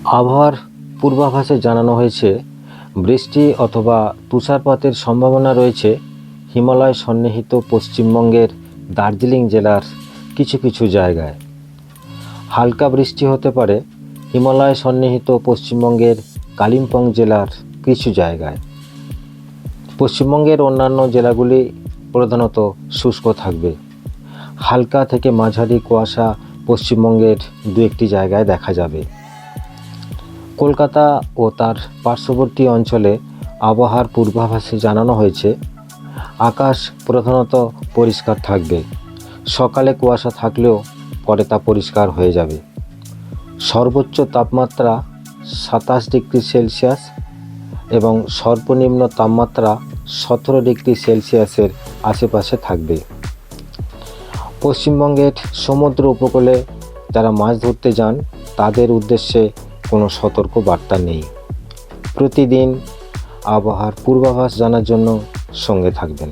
আবহাওয়ার পূর্বাভাসে জানানো হয়েছে বৃষ্টি অথবা তুষারপাতের সম্ভাবনা রয়েছে হিমালয় সন্নিহিত পশ্চিমবঙ্গের দার্জিলিং জেলার কিছু কিছু জায়গায়। হালকা বৃষ্টি হতে পারে হিমালয় সন্নিহিত পশ্চিমবঙ্গের কালিম্পং জেলার কিছু জায়গায়। পশ্চিমবঙ্গের অন্যান্য জেলাগুলি প্রধানত শুষ্ক থাকবে। হালকা থেকে মাঝারি কুয়াশা পশ্চিমবঙ্গের দু একটি জায়গায় দেখা যাবে। কলকাতা ও তার পার্শ্ববর্তী অঞ্চলে আবহাওয়ার পূর্বাভাসে জানানো হয়েছে আকাশ প্রধানত পরিষ্কার থাকবে। সকালে কুয়াশা থাকলেও পরে তা পরিষ্কার হয়ে যাবে। সর্বোচ্চ তাপমাত্রা 27 ডিগ্রি সেলসিয়াস এবং সর্বনিম্ন তাপমাত্রা 17 ডিগ্রি সেলসিয়াসের আশেপাশে থাকবে। পশ্চিমবঙ্গের সমুদ্র উপকূলে যারা মাছ ধরতে যান তাদের উদ্দেশ্যে কোনো সতর্ক বার্তা নেই। প্রতিদিন আবহাওয়ার পূর্বাভাস জানার জন্য সঙ্গে থাকবেন।